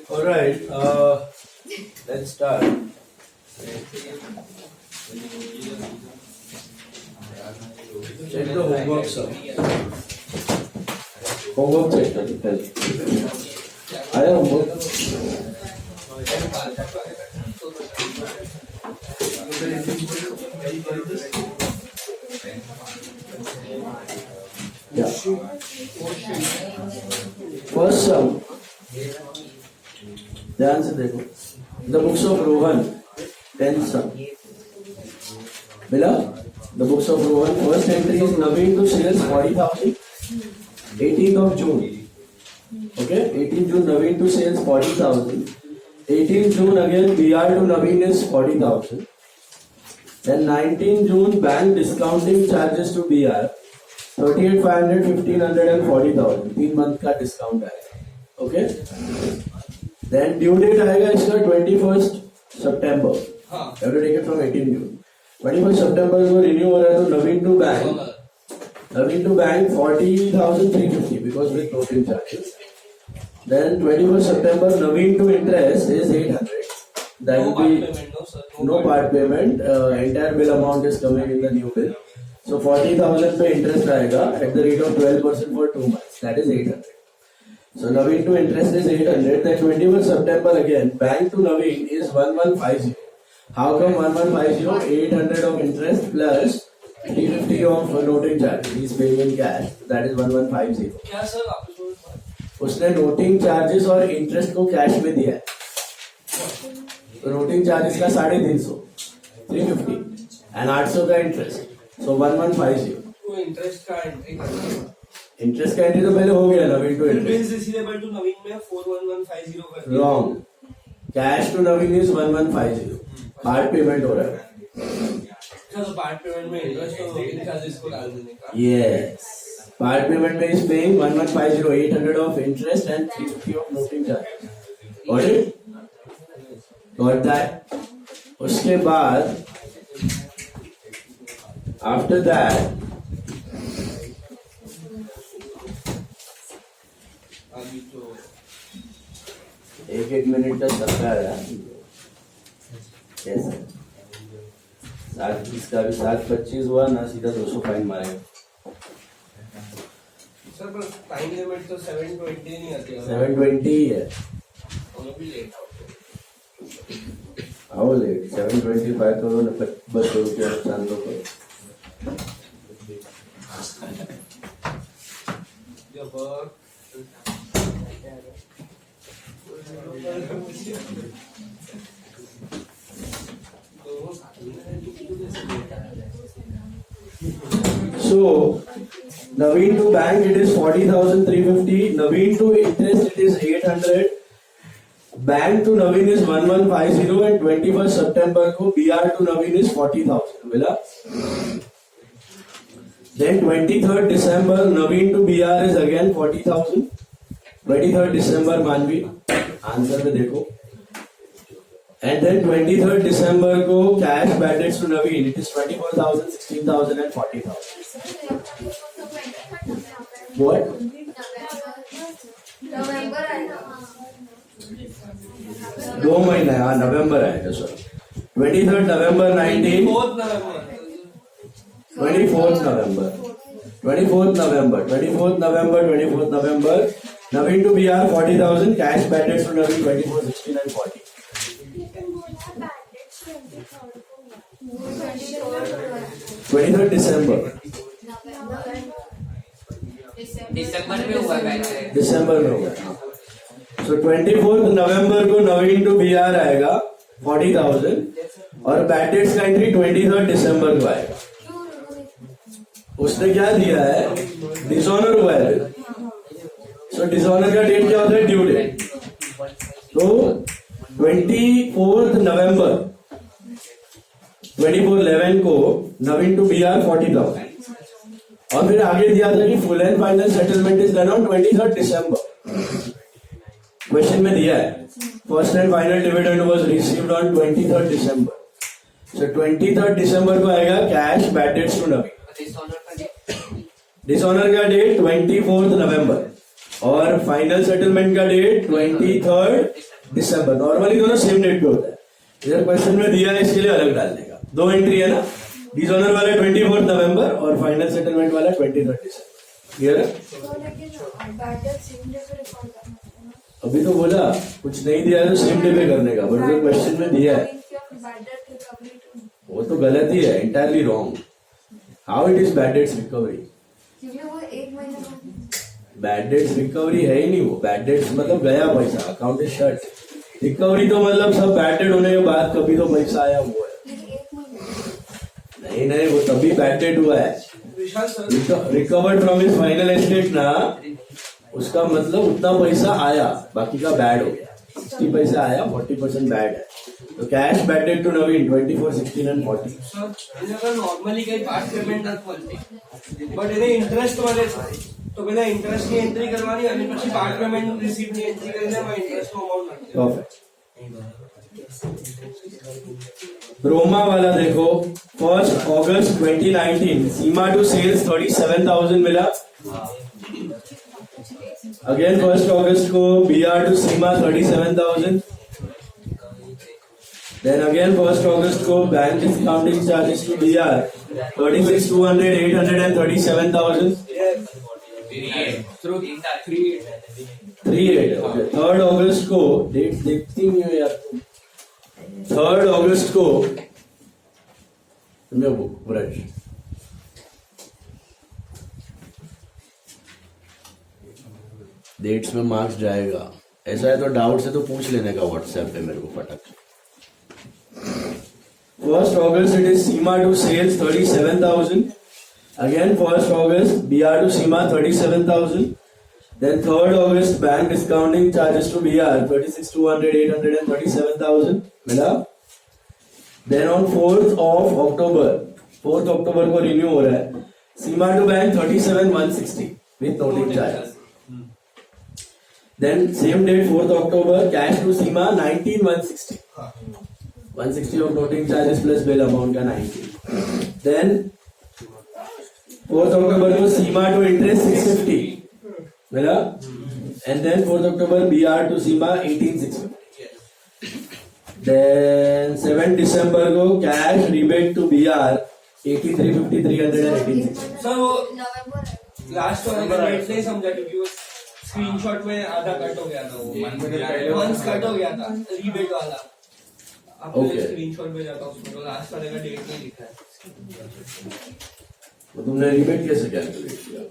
All right, let's start. Check the homework, sir. Homework check. आया homework? Yeah. First sum. ध्यान से देखो. The books of Rohan. 10th sum. मिला? The books of Rohan. First entry is Naveen to sales 40,000. 18th of June. Okay? 18th June Naveen to sales 40,000. 18th June again BR to Naveen is 40,000. Then 19th June bank discounting charges to BR 38,500, 1,500 and 40,000. 3 month का discount आएगा. Okay? Then due date आएगा इसका 21st September. You have to take it from 18th June. 21st September को renew हो रहा है तो Naveen to bank 40,350 because with floating charges. Then 21st September Naveen to interest is 800. That will be no part payment. Entire bill amount is coming in the new bill. So 40,000 पे interest आएगा at the rate of 12% for 2 months. That is 800. So Naveen to interest is 800. Then 21st September again bank to Naveen is 1150. How come 1150? 800 of interest plus 350 of noting charge. He is paying in cash. That is 1150. क्या sir आप उसने noting charges और interest को cash में दिया है. तो noting charges का 350 350 एंड 800 का इंटरेस्ट. सो 1150. को इंटरेस्ट का एंट्री इंटरेस्ट का एंट्री तो पहले हो गया Naveen to interest. Bills receivable to Naveen में 41150 कर दिया. Wrong. Cash to Naveen is 1150. Part payment हो रहा है. तो पार्ट पेमेंट में इंटरेस्ट और नोटिंग चार्जेस को डाल देने का. यस. पार्ट पेमेंट में is paying 1150, 800 of interest and 350 of noting charges. Got it? Got that? उसके बाद आफ्टर दैट एक मिनट का चलता है. कैसा 7:20 का भी 7:25 हुआ ना. सीधा 200 फाइन मारेगा. सर पर टाइम लिमिट तो 720 नहीं आती है. 720 ही है. वो भी लेट आओ लेट. 725 करो ना. 200 रुपया नुकसान तो करो. जब So Naveen to bank it is 40,350. Naveen to interest it is 800. Bank to Naveen is 1150 and 21st September को BR to Naveen is 40,000. मिला? Then 23rd December Naveen to BR is again 40,000. 23rd December मानवी answer में देखो. And then 23rd December को cash bad debts to Naveen it is 24,000, 16,000 and 40,000. What? दो महीना है. हाँ नवंबर आएगा. Sorry 23rd November 19. 24th November 24th November Naveen to BR 40,000 cash bad debts to Naveen 24, 16 and 40. 23rd December दिसंबर में होगा. So 24th November को Naveen to BR आएगा 40,000 और bad debts का एंट्री 23rd December को आएगा. उसने क्या दिया है? डिसऑनर हुआ है. So डिसऑनर का डेट क्या होता है? Due date. तो 24th November 24/11 को Naveen to BR 40,000 और फिर आगे दिया था कि full and final settlement is done on 23rd December. Question में दिया है first and final dividend was received on 23rd December. So 23rd December को आएगा cash bad debts to Naveen. Dishonour का डेट 24 नवंबर और फाइनल सेटलमेंट का डेट 23 दिसंबर। नॉर्मली दोनों सेम डेट पे होता है, इधर क्वेश्चन में दिया है इसके लिए अलग डालने का। दो एंट्री है ना, डिसऑनर वाला 24 नवंबर और फाइनल सेटलमेंट वाला 23 दिसंबर। क्लियर है? अभी तो बोला कुछ नहीं दिया है तो सेम डे पे करने का, बट जो क्वेश्चन में दिया है वो तो गलत ही है, entirely wrong. How it is bad debts recovery? Bad debts recovery है ही नहीं वो। बैड डेट्स मतलब गया पैसा, अकाउंट इज शट। रिकवरी तो मतलब सब बैड डेट होने के बाद कभी तो पैसा आया हुआ है। नहीं, वो तभी बैड डेट हुआ है। Recovered from his final estate ना, उसका मतलब उतना पैसा आया, बाकी का बैड हो गया। 60 पैसा आया, 40% बैड है। तो cash bad debt to Naveen 24, 16 and 40. Normally काही पार्ट पेमेंट बट એને इंटरेस्ट वाले तो पहले इंटरेस्ट की एंट्री करवानी અને પછી પાર્ટ પેમેન્ટ રિસીપ્ટ ની એન્ટ્રી કરીને એમાં इंटरेस्ट નો अमाउंट નાખી परफेक्ट। रोमा वाला देखो, 1 अगस्त 2019 सीमा टू सेल्स 37,000 मिला। अगेन 1 अगस्त को BR to Seema 37,000। Then again 1 अगस्त को bank discounting charges to BR 36,200, 800 and 37,000। 38। Okay. 3 अगस्त को डेट देखती नहीं हो यार। 3 अगस्त को ब्रश डेट्स में मार्क्स जाएगा। ऐसा है तो डाउट से तो पूछ लेने का व्हाट्सएप पे मेरे को फटक। 1 अगस्त it is Seema to sales 37,000. Again 1 August BR to Seema 37,000. Then 3rd August bank discounting charges to BR 36,200, 800 and 37,000 मिला। Then on 4th of October, 4th October को रिन्यू हो रहा है। सीमा to bank 37,160 with noting charges. Then same date 4th October cash to Seema 19,160. 160 of noting charges plus bill amount का 90. Then 4th October को सीमा to interest 650 मिला। And then 4th October BR to Seema 18,650. Then 7th December को cash rebate to BR 8350, 300 and 18,650. Sir वो last वाले का date नहीं समझा क्योंकि वो स्क्रीनशॉट में आधा कट हो गया था, वो वंस कट हो गया था रीबेट वाला। आपको स्क्रीनशॉट में जाता उसमें तो लास्ट वाले का डेट नहीं लिखा है। तो तुमने रीबेट कैसे कैलकुलेट किया?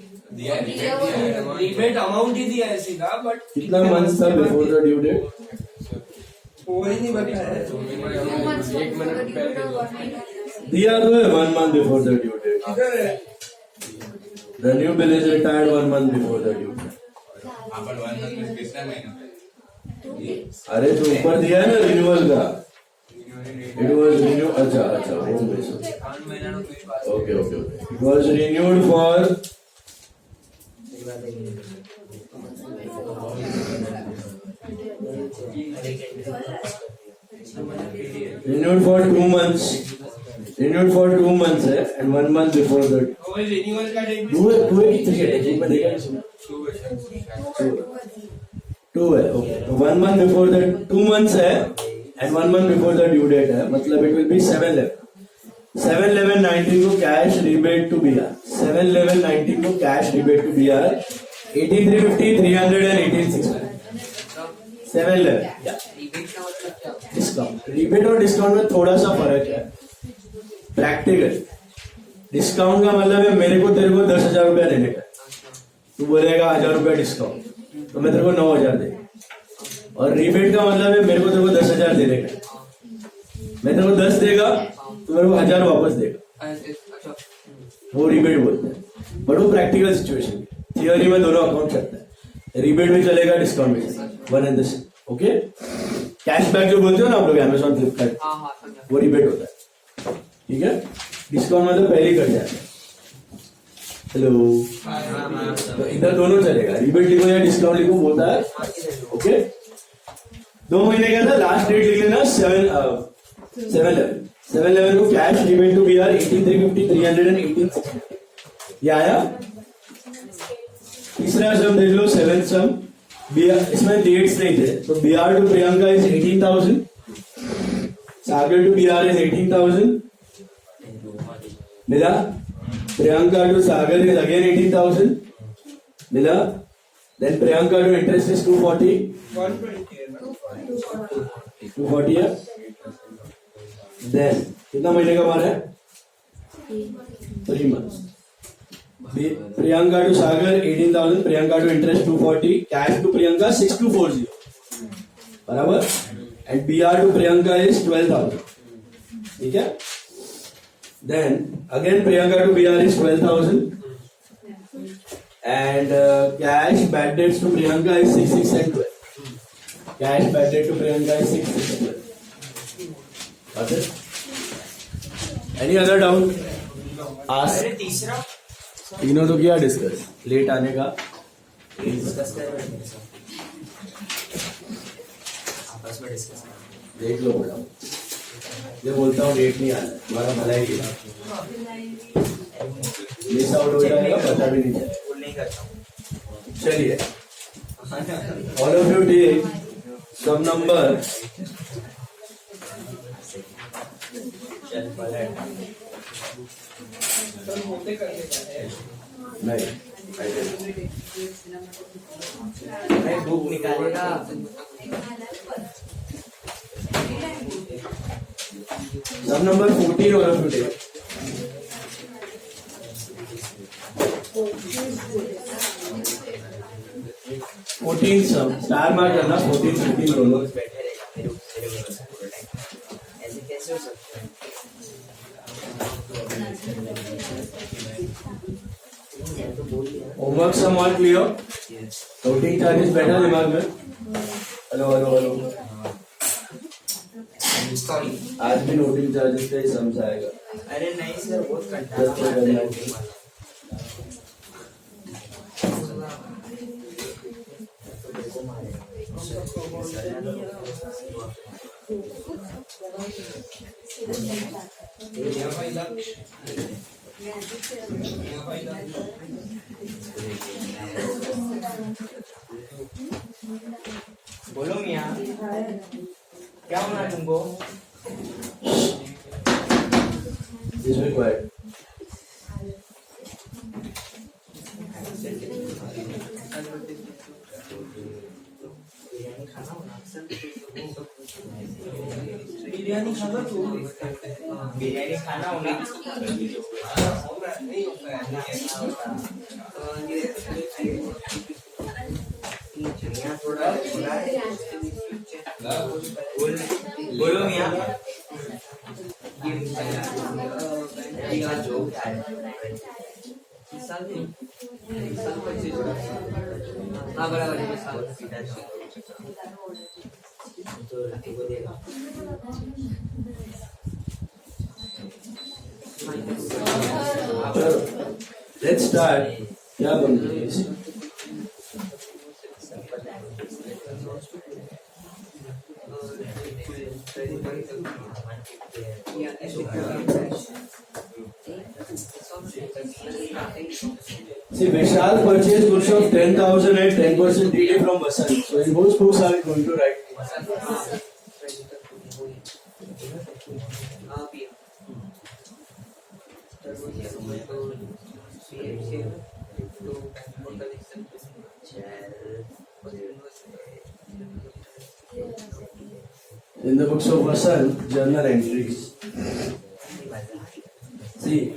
रीबेट अमाउंट ही दिया है सीधा, बट कितना मंथ था बिफोर द ड्यू डेट? वो ही नहीं बताया। दिया तो है 1 month before the due date. The new bill is retired 1 month before the due date. अरे तो ऊपर दिया है ना रिन्यूअल का। It was renewed. अच्छा home base. Okay. It was renewed for renewed for 2 months. Renewed for 2 months है and 1 month before that. Renewal का डेट दो है कितनी है? एक में देखा इसमें 2 है। ओके तो 1 month before that 2 months है and 1 month before the due date है, मतलब it will be 7/11/19 को कैश रीबेट टू BR 7/11/19 को cash rebate to BR 8350, 300 and 18,600. 7/11 discount. Rebate और डिस्काउंट में थोड़ा सा फर्क है। प्रैक्टिकल डिस्काउंट का मतलब है मेरे को तेरे को 10,000 रुपया देने का, तू बोलेगा 1,000 रुपया डिस्काउंट तो मैं तेरे को 9,000 देगा। और रीबेट का मतलब है मेरे को तेरे को 10,000 देने का, मैं तेरे को 10 देगा तो मेरे को 1,000 वापस देगा, वो रीबेट बोलते हैं। बट वो प्रैक्टिकल सिचुएशन, थियोरी में दोनों अकाउंट चलता है, रीबेट भी चलेगा डिस्काउंट भी चलेगा, one and the same. Okay cashback जो बोलते हो ना आप लोग अमेजॉन फ्लिपकार्ट, वो रीबेट होता है। ठीक है, डिस्काउंट मतलब पहले ही कट जाता है। हेलो, तो इधर दोनों चलेगा, रीबेट लिखो या डिस्काउंट लिखो बोलता है। ओके 2 महीने का था, लास्ट डेट लिख लेना 7/11 को cash rebate to BR 8350, 300 and 18,650 ये आया। तीसरा सम देख लो, सेवेंथ सम। इसमें डेट्स नहीं थे, तो BR to Priyanka is 18,000, Sagar to BR is 18,000, मिला। Priyanka to Sagar is again 18,000, मिला। Then Priyanka to interest is 240, 240 है। देन कितना महीने का माना है? 3 months। Priyanka to Sagar 18,000, Priyanka to interest 240, cash to Priyanka 6240, बराबर। And BR to Priyanka is 12,000, ठीक है। Then again Priyanka to BR is 12,000 and cash bad debts to Priyanka is 6, 6 and 12। Cash bad debt to Priyanka is 6, 6 and 12। Any other doubt? अरे तीसरा तीनों तो किया discuss, late आने का डिस्कस कर रहे हैं आपस में डिस्कस कर। देख लो बेटा, ये बोलता हूँ लेट नहीं आना, तुम्हारा भला ही है। मिस आउट हो जाएगा, पता भी नहीं चलेगा। वो नहीं करता हूँ। चलिए, all of you take some number नहीं, बुक निकालेगा। Some number 14 all of you take. 14 some star mark करना, 14, 15 दोनों। बैठे रहेगा ऐसे कैसे हो सकता है? Homework sum all clear? Noting charges बैठा दिमाग में? Hello hello hello, sorry. आज भी नोटिंग चार्जेस का ही सम आएगा। अरे नहीं सर, बहुत दस कंटाला से आता है करना। routine वाला। देखो मारेगा। बोलो मियाँ, क्या होना तुमको? Is required. बिरयानी खाना होना अक्सर। बिरयानी खाना तो बिरयानी खाना होना नहीं होता मियाँ थोड़ा बोला है। बोलो मियाँ। ये जोक है। हाँ बराबर है। तो को देगा। Let's start. क्या बन रही है इसे? See, Vishal purchased goods of 10,000 at 10% DD from Vasant. So, in whose books are we going to write? In the books of Vasant, journal entries. See,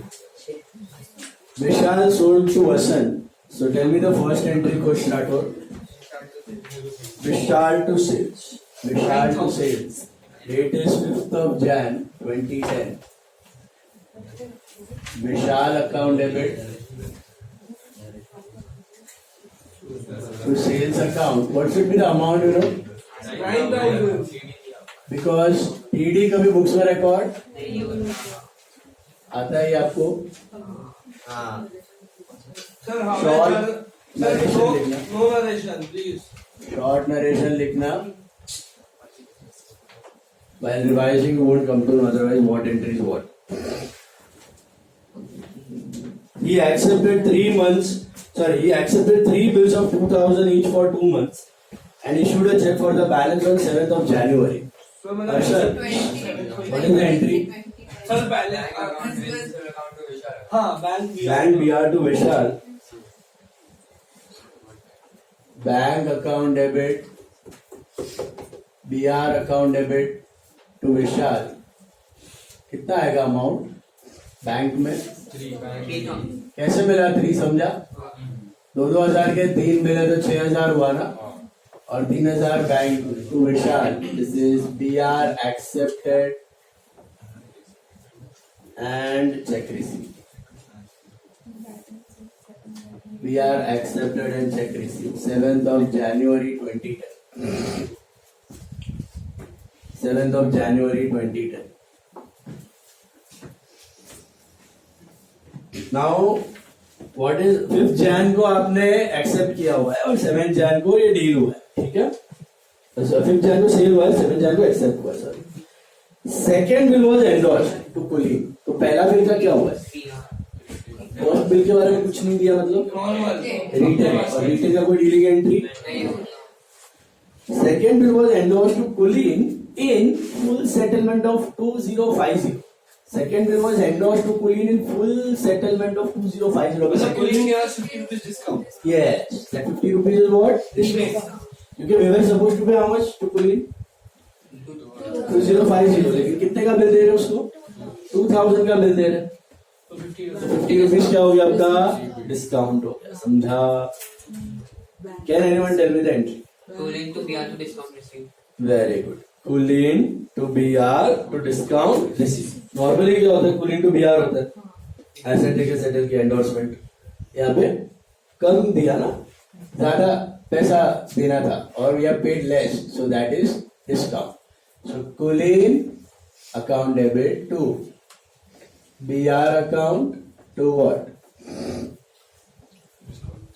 Vishal sold to Vasant. So tell me the first entry, question Rathod. Vishal to sales. Vishal to sales. Date is 5th of Jan 2010. Vishal account debit to sales account. What should be the amount, you know? 9,000. Because TD कभी books में record आता है आपको? हाँ। Sir, how Short sir, narration no, लिखना। no narration, please. Short narration लिखना. While revising, you won't come to know otherwise what entry is what. He accepted 3 months Sorry, he accepted 3 bills of 2,000 each for 2 months and issued a check for the balance on 7th of January. So मतलब Sir, 20. what is the entry? Sir पहले हाँ bank Bank BR to Vishal. Bank account debit. BR account debit to Vishal. कितना आएगा amount bank में? कैसे मिला 3 समझा? 2,000 के 3 मिले तो 6,000 हुआ ना, और 3,000 bank to Vishal. This is BR accepted and check receipt. BR accepted and check receipt. 7th of January 2010. 7th of January 2010. Now, what is 5th Jan को आपने एक्सेप्ट किया हुआ है और 7th Jan को ये डील हुआ है, ठीक है? तो 5th Jan को सेल हुआ है, 7th Jan को एक्सेप्ट हुआ है, sorry. Second bill was endorsed to Kulin. तो पहला बिल का क्या हुआ है? फर्स्ट बिल के बारे में कुछ नहीं दिया, मतलब रिटेन, और रिटेन का कोई dealing entry. Second bill was endorsed to Kulin in full settlement of 2050. Second bill was endorsed to Kulin in full settlement of 2050. मतलब कुलीन के पास 50 rupees discount. Yes, that 50 rupees is what? Discount. Because we were supposed to pay how much to Kulin? 2050. लेकिन कितने का bill दे रहे हैं उसको? 2000 का बिल दे रहे हैं. तो 50 50 rupees क्या हो गया आपका? डिस्काउंट हो गया. समझा? Can anyone tell me the entry? Cooling to BR to discount receipt. Very good. Kulin to BR to discount receipt. Normally क्या होता है? कुलीन टू BR होता है. एसेट लेके सेटल किया, एंडोर्समेंट. यहाँ पे कम दिया ना, ज्यादा पैसा देना था, और we have paid less, so that is discount. So Kulin account debit to BR account to what?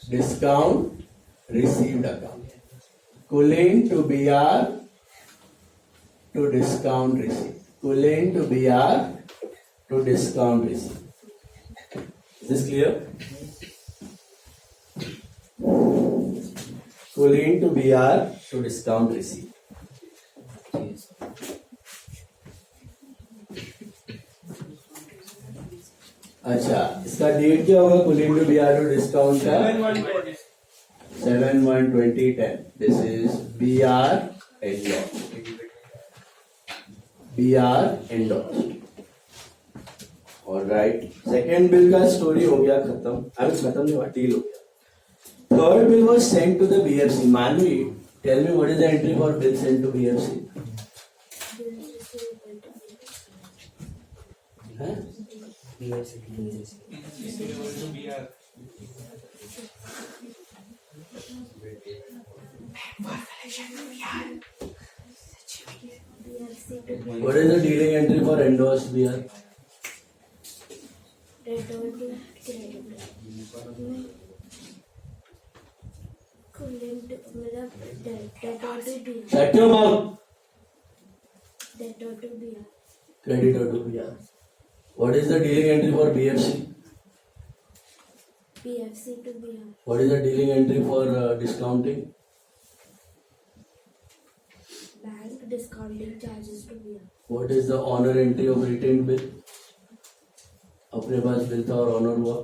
Discount received account. Kulin to BR to discount receipt. Kulin to BR to discount receipt. Is this clear? Kulin to BR to discount receipt. अच्छा, इसका date क्या होगा? कुलीन to BR to discount का 7/1/2010. This is BR endorsed. BR endorsed. Alright. Second bill का story हो गया खत्म. अभी खत्म नहीं हुआ, डील हो गया. Third bill was sent to the BFC. Manvi, tell me what is the entry for bill sent to BFC? Huh? What is the dealing entry for endorsed BR? Shut your mouth. Creditor to BR. What is the dealing entry for BFC? BFC to BR. What is the dealing entry for discounting? Bank discounting charges to BR. What is the honor entry of retained bill? अपने पास bill था और honour हुआ.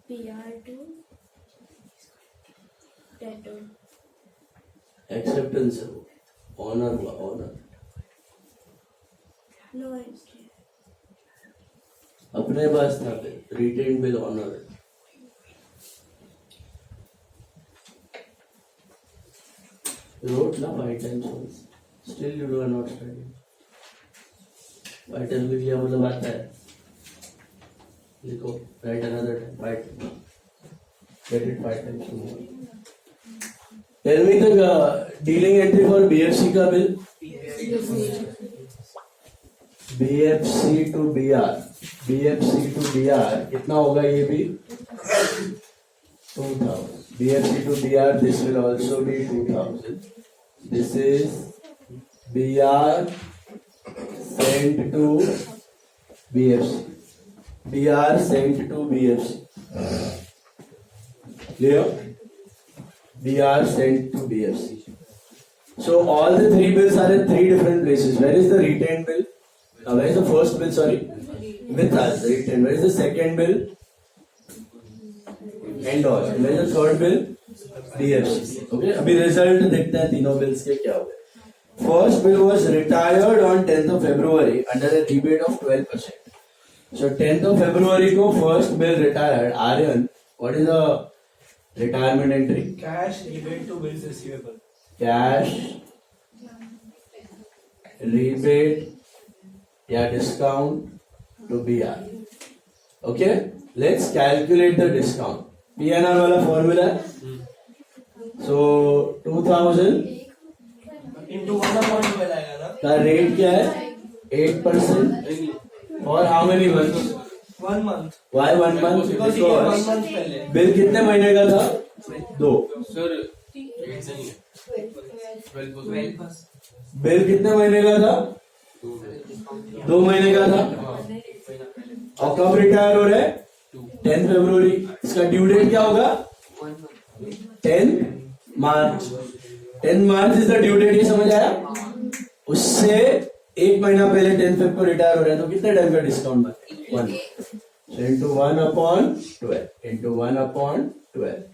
BR to debtor. Acceptance है वो. Honour हुआ, honour. No entry. अपने पास था bill, retain bill honour. wrote ना 5 times once. Still you are not studying. 5 times भी किया मतलब आता है. लिखो, write another time. 5 times. Get it 5 times more. Tell me the dealing entry for BFC का bill. BFC to BR. BFC to BR कितना होगा ये भी? 2000. BFC to BR, this will also be 2000. This is BR sent to BFC. DR sent to BFC. Clear? DR sent to BFC. So all the three bills are in three different places. Where is the retained bill? Where is the first bill? Sorry, with us. The retained. Where is the second bill? Endorsed. Where is the third bill? BFC. Okay. अभी result देखते हैं तीनों bills के क्या हुए. First bill was retired on 10th of February under a rebate of 12%. So 10th of February को first bill retired. Aryan, what is the retirement entry? Cash rebate to bills receivable. Cash rebate या discount to BR. Okay, let's calculate the discount. PNR वाला formula. So 2000 Into 1/12 आएगा ना? का rate क्या है? 8%. For how many months? 1 month. Why 1 month? Because ये 1 Because month पहले. Bill कितने महीने का था? 2. बिल कितने महीने का था? 2 महीने का था. और कब रिटायर हो रहे? 10 फरवरी. इसका ड्यू डेट क्या होगा? 10 मार्च. 10 मार्च इज द ड्यू डेट. ये समझ आया? उससे एक महीना पहले 10 फेब को रिटायर हो रहे हैं तो कितने टाइम का डिस्काउंट बने? 1. So into 1/12. Into 1/12.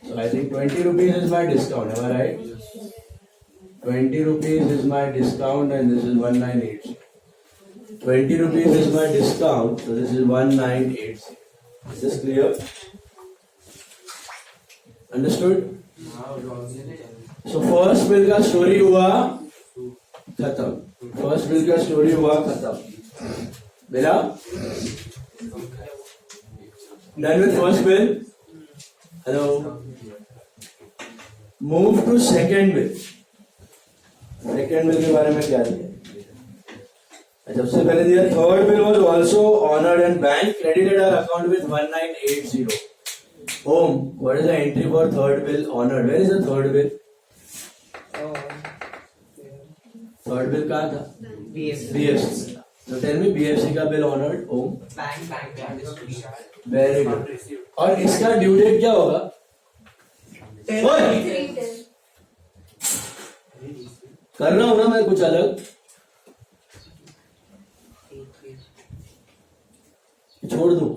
So I think 20 rupees is my discount. Am I right? 20 rupees is my discount and this is 1980. 20 rupees is my discount, so this is 1980. Is this clear? Understood? So first bill का story हुआ खत्म. First bill का story हुआ खत्म. मिला? Done with first bill? Hello? Move to second bill. Second bill के बारे में क्या दिया? सबसे पहले दिया third bill was also honored and bank credited our account with 1980. Home, what is the entry for third bill honored? Where is the third bill? Third bill कहाँ था? BFC. So tell me BFC का bill honored. Home. Very good. और इसका due date क्या होगा? कर रहा हूं ना मैं कुछ अलग. छोड़ दूं.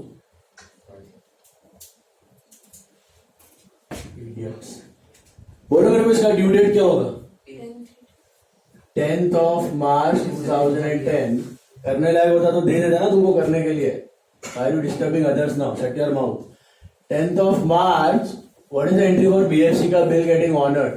बोलो मेरे को इसका ड्यू डेट क्या होगा? 10th of March 2010. करने लायक होता तो दे देता ना तुमको करने के लिए. Why are you disturbing others now? Shut your mouth. 10th of March. What is the entry for BFC का bill getting honored?